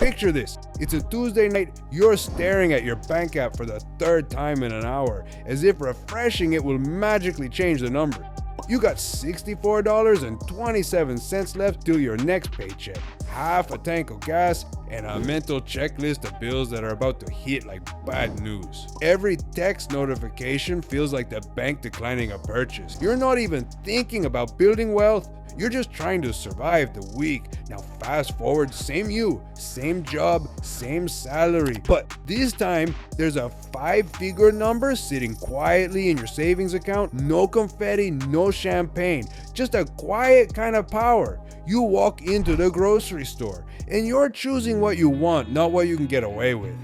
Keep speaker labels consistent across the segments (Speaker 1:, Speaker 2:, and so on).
Speaker 1: Picture this. It's a Tuesday night, you're staring at your bank app for the third time in an hour, as if refreshing it will magically change the number. You got $64.27 left till your next paycheck, half a tank of gas, and a mental checklist of bills that are about to hit like bad news. Every text notification feels like the bank declining a purchase. You're not even thinking about building wealth. You're just trying to survive the week. Now fast forward, same you, same job, same salary. But this time, there's a 5-figure number sitting quietly in your savings account. No confetti, no champagne, just a quiet kind of power. You walk into the grocery store and you're choosing what you want, not what you can get away with.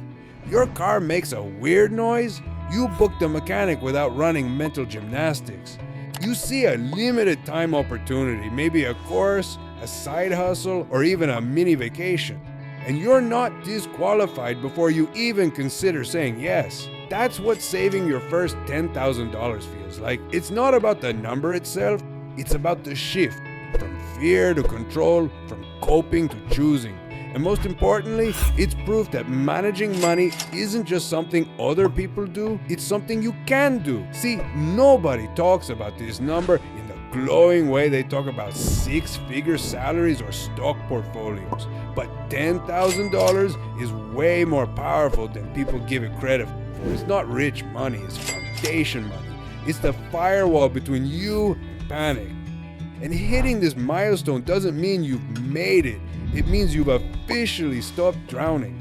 Speaker 1: Your car makes a weird noise. You book the mechanic without running mental gymnastics. You see a limited time opportunity, maybe a course, a side hustle, or even a mini vacation. And you're not disqualified before you even consider saying yes. That's what saving your first $10,000 feels like. It's not about the number itself, it's about the shift from fear to control, from coping to choosing. And most importantly, it's proof that managing money isn't just something other people do, it's something you can do. See, nobody talks about this number in the glowing way they talk about 6-figure salaries or stock portfolios. But $10,000 is way more powerful than people give it credit for. It's not rich money, it's foundation money. It's the firewall between you and panic. And hitting this milestone doesn't mean you've made it. It means you've officially stopped drowning.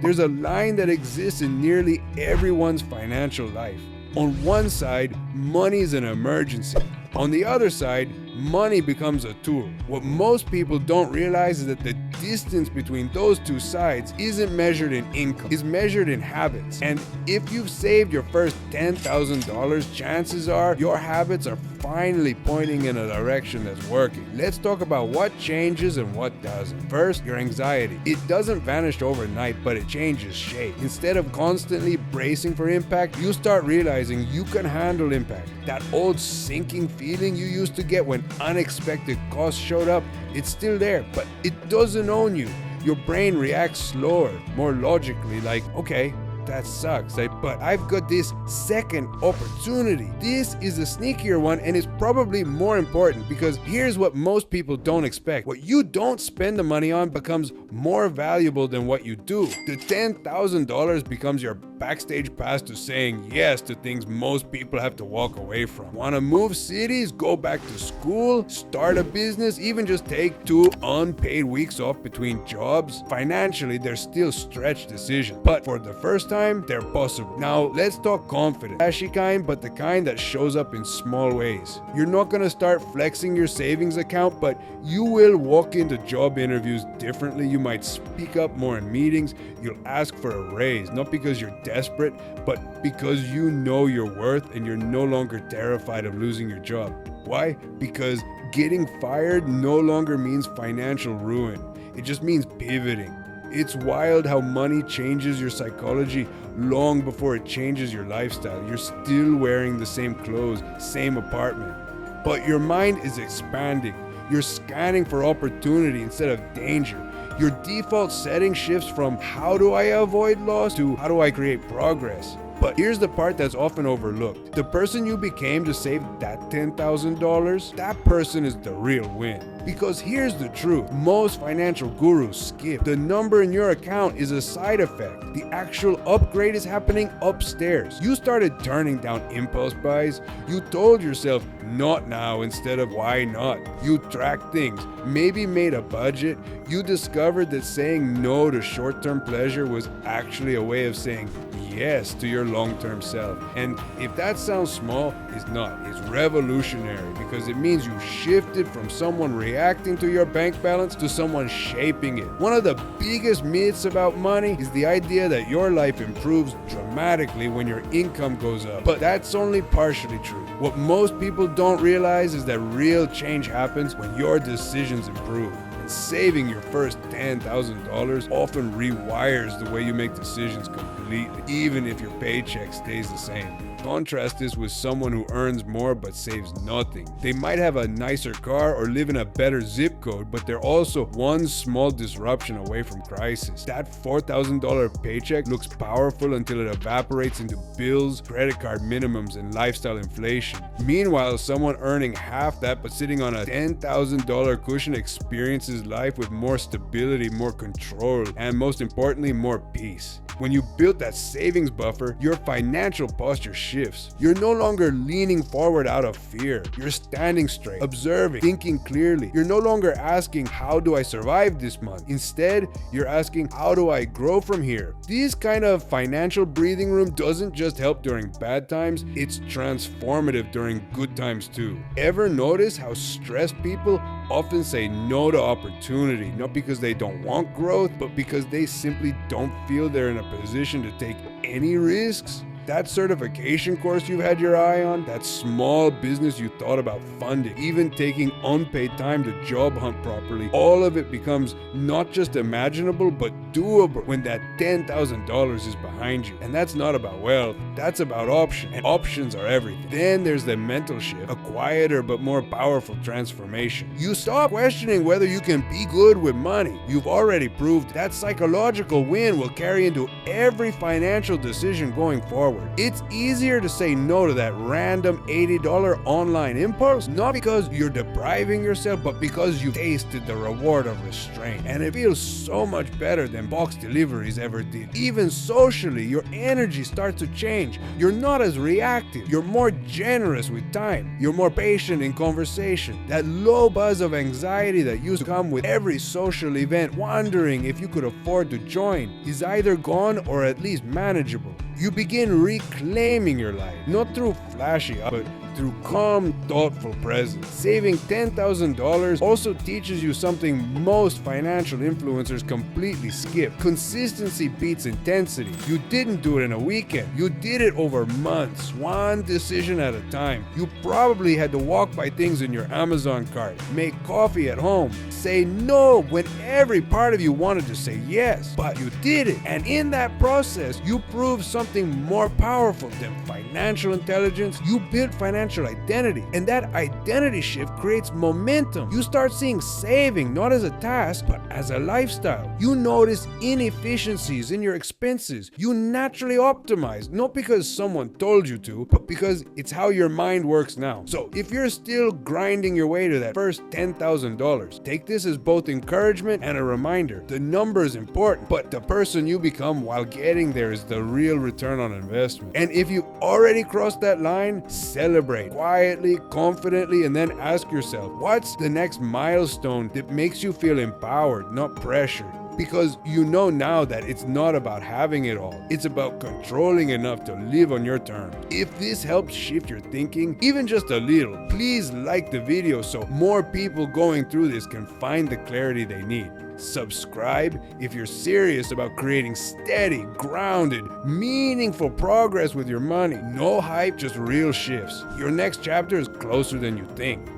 Speaker 1: There's a line that exists in nearly everyone's financial life. On one side, money is an emergency. On the other side, money becomes a tool. What most people don't realize is that the distance between those two sides isn't measured in income, it's measured in habits. And if you've saved your first $10,000, chances are your habits are finally pointing in a direction that's working. Let's talk about what changes and what doesn't. First, your anxiety. It doesn't vanish overnight, but it changes shape. Instead of constantly bracing for impact, you start realizing you can handle impact. That old sinking feeling you used to get when unexpected costs showed up, it's still there, but it doesn't own you. Your brain reacts slower, more logically, like, okay, that sucks, but I've got this second opportunity. This is a sneakier one, and it's probably more important, because here's what most people don't expect. What you don't spend the money on becomes more valuable than what you do. The $10,000 becomes your backstage pass to saying yes to things most people have to walk away from. Want to move cities, go back to school, start a business, even just take 2 unpaid weeks off between jobs? Financially, they're still stretch decisions, but for the first time, they're possible. Now, let's talk confidence. Flashy kind, but the kind that shows up in small ways. You're not gonna start flexing your savings account, but you will walk into job interviews differently. You might speak up more in meetings. You'll ask for a raise, not because you're desperate, but because you know your worth and you're no longer terrified of losing your job. Why? Because getting fired no longer means financial ruin. It just means pivoting. It's wild how money changes your psychology long before it changes your lifestyle. You're still wearing the same clothes, same apartment, but your mind is expanding. You're scanning for opportunity instead of danger. Your default setting shifts from how do I avoid loss to how do I create progress. But here's the part that's often overlooked. The person you became to save that $10,000, that person is the real win. Because here's the truth, most financial gurus skip. The number in your account is a side effect. The actual upgrade is happening upstairs. You started turning down impulse buys. You told yourself, not now instead of why not. You tracked things, maybe made a budget. You discovered that saying no to short-term pleasure was actually a way of saying yes to your long-term self. And if that sounds small, it's not. It's revolutionary because it means you shifted from someone reacting to your bank balance to someone shaping it. One of the biggest myths about money is the idea that your life improves dramatically when your income goes up. But that's only partially true. What most people don't realize is that real change happens when your decisions improve. Saving your first $10,000 often rewires the way you make decisions completely. completely, even if your paycheck stays the same. Contrast this with someone who earns more but saves nothing. They might have a nicer car or live in a better zip code, but they're also one small disruption away from crisis. That $4,000 paycheck looks powerful until it evaporates into bills, credit card minimums, and lifestyle inflation. Meanwhile, someone earning half that but sitting on a $10,000 cushion experiences life with more stability, more control, and most importantly, more peace. When you build that savings buffer, your financial posture shifts. You're no longer leaning forward out of fear. You're standing straight, observing, thinking clearly. You're no longer asking, how do I survive this month? Instead, you're asking, how do I grow from here? This kind of financial breathing room doesn't just help during bad times, it's transformative during good times too. Ever notice how stressed people often say no to opportunity, not because they don't want growth, but because they simply don't feel they're in a position to take any risks? That certification course you've had your eye on, that small business you thought about funding, even taking unpaid time to job hunt properly, all of it becomes not just imaginable, but doable when that $10,000 is behind you. And that's not about wealth, that's about options, and options are everything. Then there's the mental shift, a quieter but more powerful transformation. You stop questioning whether you can be good with money. You've already proved that psychological win will carry into every financial decision going forward. It's easier to say no to that random $80 online impulse, not because you're depriving yourself, but because you've tasted the reward of restraint. And it feels so much better than box deliveries ever did. Even socially, your energy starts to change. You're not as reactive. You're more generous with time. You're more patient in conversation. That low buzz of anxiety that used to come with every social event, wondering if you could afford to join, is either gone or at least manageable. You begin reclaiming your life, not through flashy, but through calm, thoughtful presence. Saving $10,000 also teaches you something most financial influencers completely skip. Consistency beats intensity. You didn't do it in a weekend. You did it over months, one decision at a time. You probably had to walk by things in your Amazon cart, make coffee at home, say no when every part of you wanted to say yes, but you did it. And in that process, you proved something more powerful than financial intelligence. You built financial identity, and that identity shift creates momentum. You start seeing saving not as a task, but as a lifestyle. You notice inefficiencies in your expenses. You naturally optimize, not because someone told you to, but because it's how your mind works now. So if you're still grinding your way to that first $10,000, take this as both encouragement and a reminder. The number is important, but the person you become while getting there is the real return on investment. And if you already crossed that line, celebrate quietly, confidently, and then ask yourself, what's the next milestone that makes you feel empowered, not pressured? Because you know now that it's not about having it all. It's about controlling enough to live on your terms. If this helps shift your thinking, even just a little, please like the video so more people going through this can find the clarity they need. Subscribe if you're serious about creating steady, grounded, meaningful progress with your money. No hype, just real shifts. Your next chapter is closer than you think.